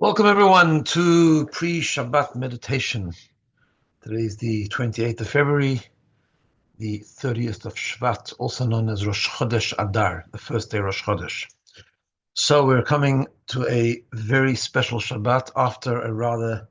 Welcome everyone to pre-Shabbat meditation. Today is the 28th of February, the 30th of Shvat, also known as Rosh Chodesh Adar, the first day Rosh Chodesh. So we're coming to a very special Shabbat after a rather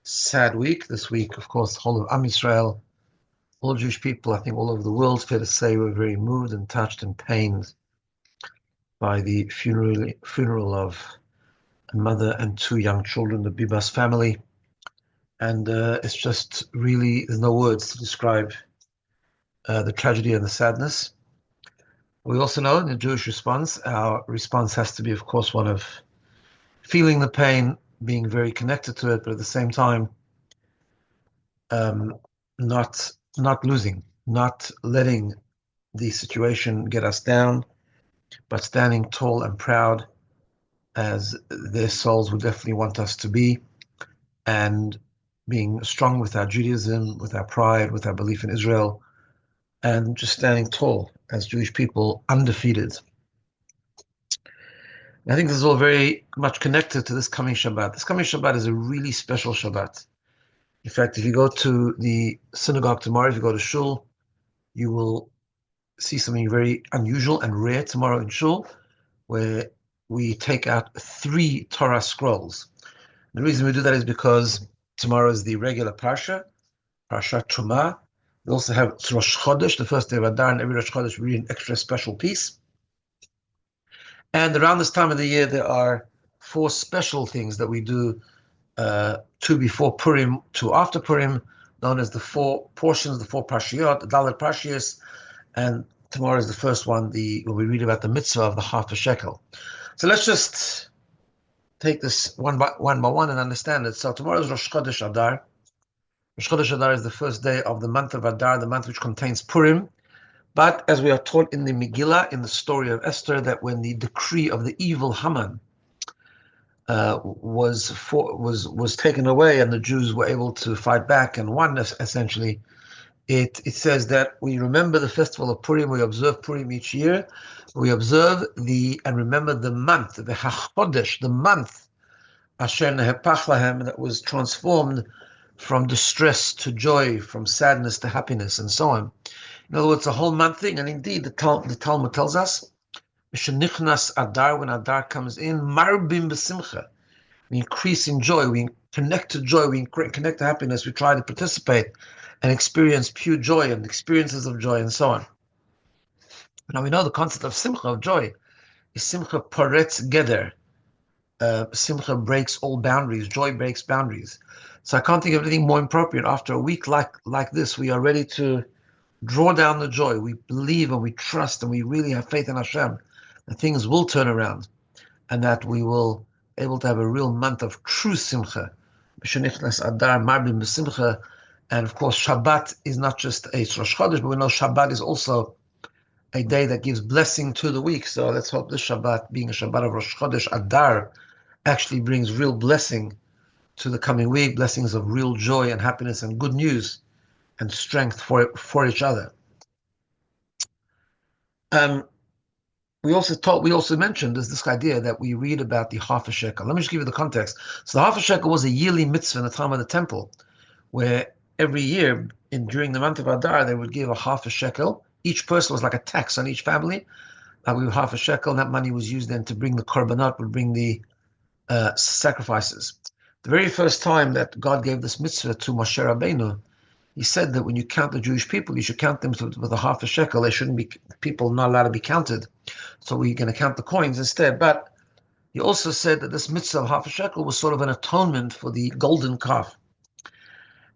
sad week. This week, of course, the whole of Am Yisrael, all Jewish people, I think all over the world, fair to say, were very moved and touched and pained by the funeral of a mother and two young children, the Bibas family. And it's just really, there's no words to describe the tragedy and the sadness. We also know in the Jewish response, our response has to be, of course, one of feeling the pain, being very connected to it, but at the same time, not losing, not letting the situation get us down, but standing tall and proud as their souls would definitely want us to be, and being strong with our Judaism, with our pride, with our belief in Israel, and just standing tall as Jewish people, undefeated. And I think this is all very much connected to this coming Shabbat. This coming Shabbat is a really special Shabbat. In fact, if you go to the synagogue tomorrow, if you go to Shul, you will see something very unusual and rare tomorrow in Shul, where we take out 3 Torah scrolls. The reason we do that is because tomorrow is the regular Parsha, Parshat Trumah. We also have Rosh Chodesh, the first day of Adar, and every Rosh Chodesh we read an extra special piece. And around this time of the year, there are 4 special things that we do, 2 before Purim, 2 after Purim, known as the 4 portions, the 4 Parshiyot, the Dalet Parshiyos, and tomorrow is the first one, when we read about the mitzvah of the half a shekel. So let's just take this one by one and understand it. So tomorrow is Rosh Chodesh Adar. Rosh Chodesh Adar is the first day of the month of Adar, the month which contains Purim. But as we are taught in the Megillah, in the story of Esther, that when the decree of the evil Haman was taken away and the Jews were able to fight back and won, essentially, it says that we remember the festival of Purim, we observe Purim each year, we observe and remember the month, the HaChodesh, the month, Asher Nehepach Lahem, that was transformed from distress to joy, from sadness to happiness, and so on. In other words, the whole month thing, and indeed the Talmud tells us, Mishenichnas Adar, when Adar comes in, Marbim B'Simcha, we increase in joy, we connect to joy, we connect to happiness, we try to participate and experience pure joy and experiences of joy and so on. Now we know the concept of Simcha, of joy, is Simcha Poretz Geder. Simcha breaks all boundaries, joy breaks boundaries. So I can't think of anything more appropriate after a week like this. We are ready to draw down the joy. We believe and we trust and we really have faith in Hashem that things will turn around and that we will be able to have a real month of true Simcha. Adar Marbim B'Simcha. And of course, Shabbat is not just a Rosh Chodesh, but we know Shabbat is also a day that gives blessing to the week. So let's hope this Shabbat, being a Shabbat of Rosh Chodesh Adar, actually brings real blessing to the coming week, blessings of real joy and happiness and good news and strength for each other. We also mentioned this idea that we read about the half a shekel. Let me just give you the context. So the half a shekel was a yearly mitzvah in the time of the temple, where every year during the month of Adar they would give a half a shekel. Each person was like a tax on each family. We have half a shekel, and that money was used then to bring the korbanot, would bring the sacrifices. The very first time that God gave this mitzvah to Moshe Rabbeinu, he said that when you count the Jewish people, you should count them with a half a shekel. They shouldn't be, people not allowed to be counted. So we're going to count the coins instead. But he also said that this mitzvah of half a shekel was sort of an atonement for the golden calf.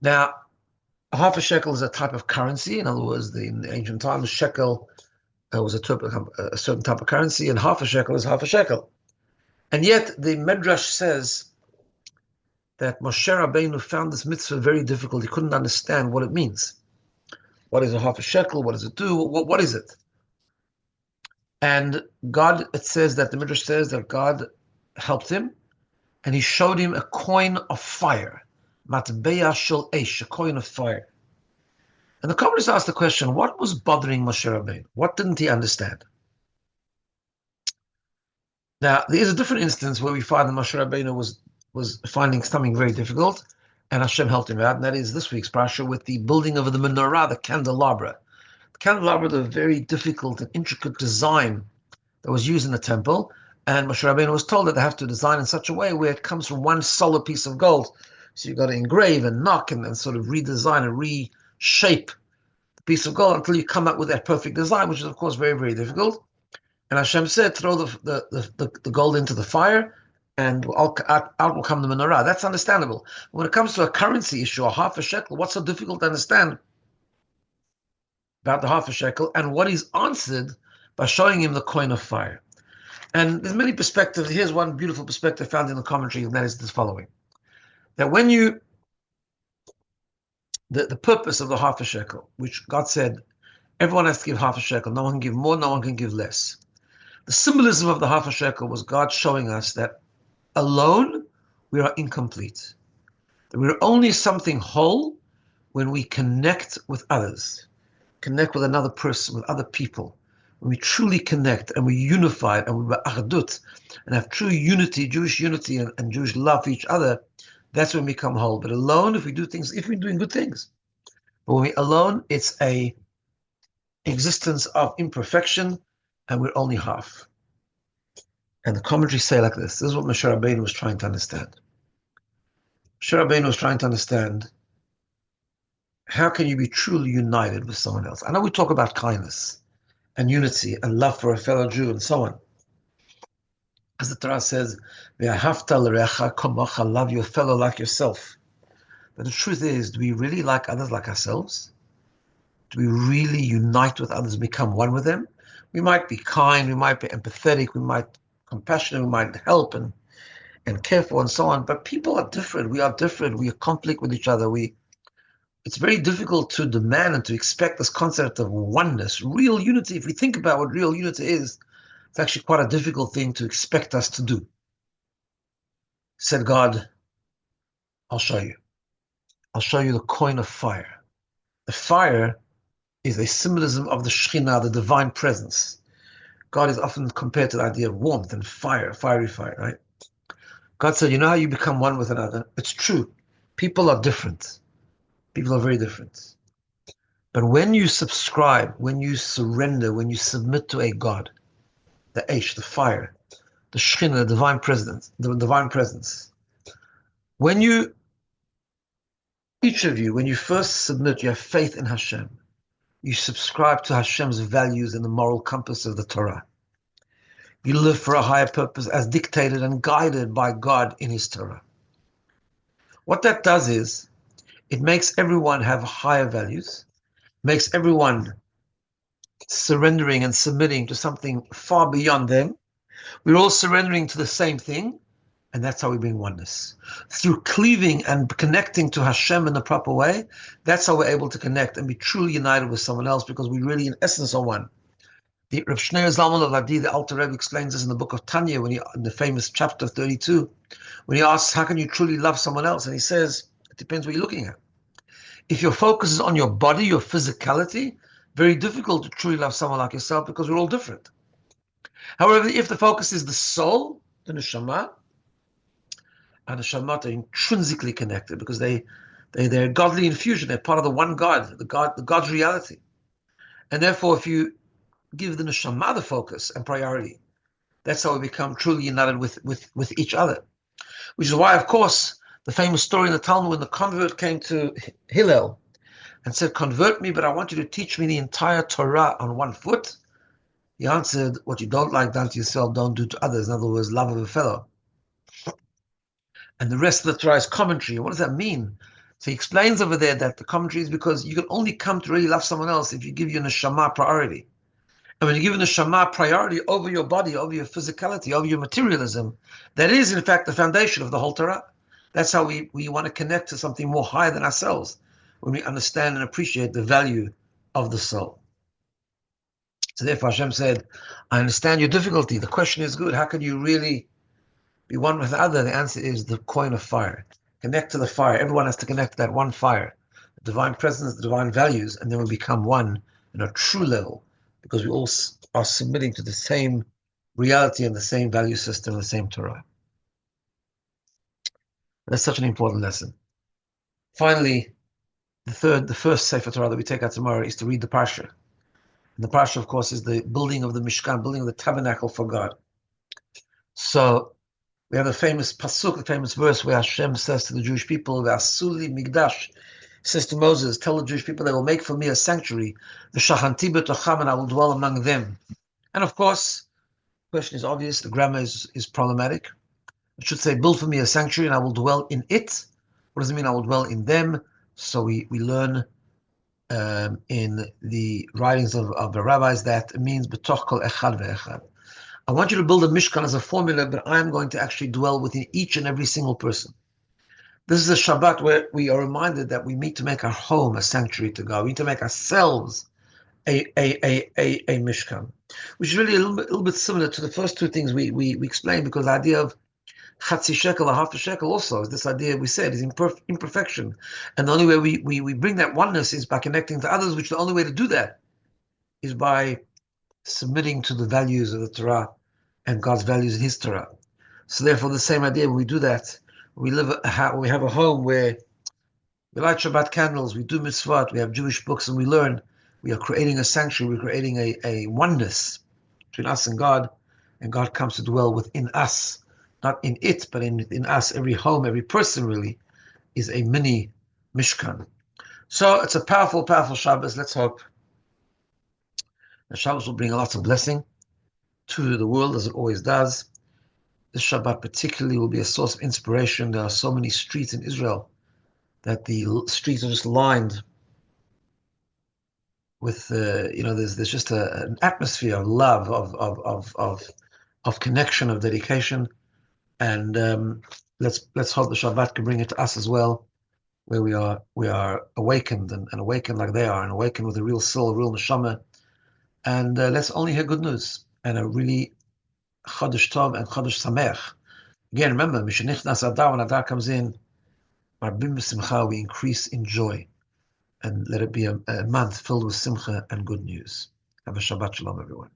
Now, a half a shekel is a type of currency. In other words, in the ancient times, shekel was a certain type of currency, and half a shekel is half a shekel. And yet, the Midrash says that Moshe Rabbeinu found this mitzvah very difficult. He couldn't understand what it means. What is a half a shekel? What does it do? What is it? And God, the Midrash says that God helped him, and he showed him a coin of fire. Matbeya shel eish, a coin of fire. And the commentators asked the question, what was bothering Moshe Rabbeinu? What didn't he understand? Now, there is a different instance where we find that Moshe Rabbeinu was was finding something very difficult, and Hashem helped him out, and that is this week's parasha with the building of the menorah, the candelabra. The candelabra, the very difficult and intricate design that was used in the temple, and Moshe Rabbeinu was told that they have to design in such a way where it comes from one solid piece of gold. So you've got to engrave and knock and sort of redesign and reshape the piece of gold until you come up with that perfect design, which is of course very, very difficult. And Hashem said, throw the gold into the fire, and out will come the menorah. That's understandable. When it comes to a currency issue, a half a shekel, what's so difficult to understand about the half a shekel? And what is answered by showing him the coin of fire. And there's many perspectives. Here's one beautiful perspective found in the commentary, and that is this following. That when you, the purpose of the half a shekel, which God said, everyone has to give half a shekel. No one can give more, no one can give less. The symbolism of the half a shekel was God showing us that alone we are incomplete. That we're only something whole when we connect with others, connect with another person, with other people. When we truly connect and we're unified and we're achdut and have true unity, Jewish unity and Jewish love for each other, that's when we become whole. But alone, if we do things, if we're doing good things, but when we're alone, it's a existence of imperfection and we're only half. And the commentaries say like this. This is what Moshe Rabbeinu was trying to understand. Moshe Rabbeinu was trying to understand, how can you be truly united with someone else? I know we talk about kindness and unity and love for a fellow Jew and so on. As the Torah says, love your fellow like yourself. But the truth is, do we really like others like ourselves? Do we really unite with others and become one with them? We might be kind, we might be empathetic, we might be compassionate, we might help and care for and so on, but people are different. We are different. We are conflict with each other. It's very difficult to demand and to expect this concept of oneness, real unity. If we think about what real unity is, it's actually quite a difficult thing to expect us to do. Said God, I'll show you. I'll show you the coin of fire. The fire is a symbolism of the Shekhinah, the divine presence. God is often compared to the idea of warmth and fire, fiery fire, right? God said, you know how you become one with another? It's true. People are different. People are very different. But when you subscribe, when you surrender, when you submit to a God, the Aish, the fire, the Shekhinah, the divine presence, when you, each of you, when you first submit, you have faith in Hashem, you subscribe to Hashem's values and the moral compass of the Torah. You live for a higher purpose as dictated and guided by God in His Torah. What that does is, it makes everyone have higher values, makes everyone surrendering and submitting to something far beyond them. We're all surrendering to the same thing, and that's how we bring oneness. Through cleaving and connecting to Hashem in the proper way, that's how we're able to connect and be truly united with someone else, because we really, in essence, are one. The Rav Shneur Zalman of Ladi, the Alter Rebbe, explains this in the book of Tanya, when in the famous chapter 32, when he asks, how can you truly love someone else? And he says, it depends what you're looking at. If your focus is on your body, your physicality, very difficult to truly love someone like yourself, because we're all different. However, if the focus is the soul, the neshama, and the neshama are intrinsically connected, because they're godly infusion. They're part of the one God, the God's reality. And therefore, if you give the neshama the focus and priority, that's how we become truly united with each other. Which is why, of course, the famous story in the Talmud, when the convert came to Hillel and said, convert me, but I want you to teach me the entire Torah on one foot. He answered, what you don't like done to yourself, don't do to others. In other words, love of a fellow. And the rest of the Torah is commentary. What does that mean? So he explains over there that the commentary is because you can only come to really love someone else if you give your neshama priority. And when you give the neshama priority over your body, over your physicality, over your materialism, that is, in fact, the foundation of the whole Torah. That's how we want to connect to something more higher than ourselves, when we understand and appreciate the value of the soul. So therefore Hashem said, I understand your difficulty. The question is good. How can you really be one with the other? The answer is the coin of fire. Connect to the fire. Everyone has to connect to that one fire, the divine presence, the divine values, and then we become one in a true level, because we all are submitting to the same reality and the same value system, the same Torah. That's such an important lesson. Finally, the first Sefer Torah that we take out tomorrow is to read the Parsha. And the Parsha, of course, is the building of the Mishkan, building of the tabernacle for God. So we have the famous pasuk, the famous verse where Hashem says to the Jewish people, "V'asuli migdash," says to Moses, "Tell the Jewish people they will make for me a sanctuary, v'shachanti b'tocham, and I will dwell among them." And of course, the question is obvious. The grammar is problematic. It should say, "Build for me a sanctuary, and I will dwell in it." What does it mean? I will dwell in them. So we learn in the writings of the rabbis that it means b'toch kol echad ve'echad. I want you to build a Mishkan as a formula, but I am going to actually dwell within each and every single person. This is a Shabbat where we are reminded that we need to make our home a sanctuary to God. We need to make ourselves a Mishkan, which is really a little bit similar to the first two things we explained, because the idea of chatzi shekel or half a shekel also is this idea we said is imperfection. And the only way we bring that oneness is by connecting to others, which the only way to do that is by submitting to the values of the Torah and God's values in His Torah. So therefore, the same idea, when we do that, we have a home where we light Shabbat candles, we do mitzvot, we have Jewish books, and we learn. We are creating a sanctuary, we're creating a oneness between us and God comes to dwell within us, not in it, but in us. Every home, every person really is a mini Mishkan. So it's a powerful, powerful Shabbos. Let's hope the Shabbos will bring lots of blessing to the world, as it always does. This Shabbat particularly will be a source of inspiration. There are so many streets in Israel that the streets are just lined with, there's just an atmosphere of love, of connection, of dedication, and let's hope the Shabbat can bring it to us as well, where we are awakened and awakened like they are, and awakened with a real soul, a real neshama, and let's only hear good news and a really Chodesh Tov and Chodesh Sameach. Again, remember, Mishenichnas Adar, when Adar comes in, Marbim b'simcha, we increase in joy, and let it be a month filled with simcha and good news. Have a Shabbat Shalom, everyone.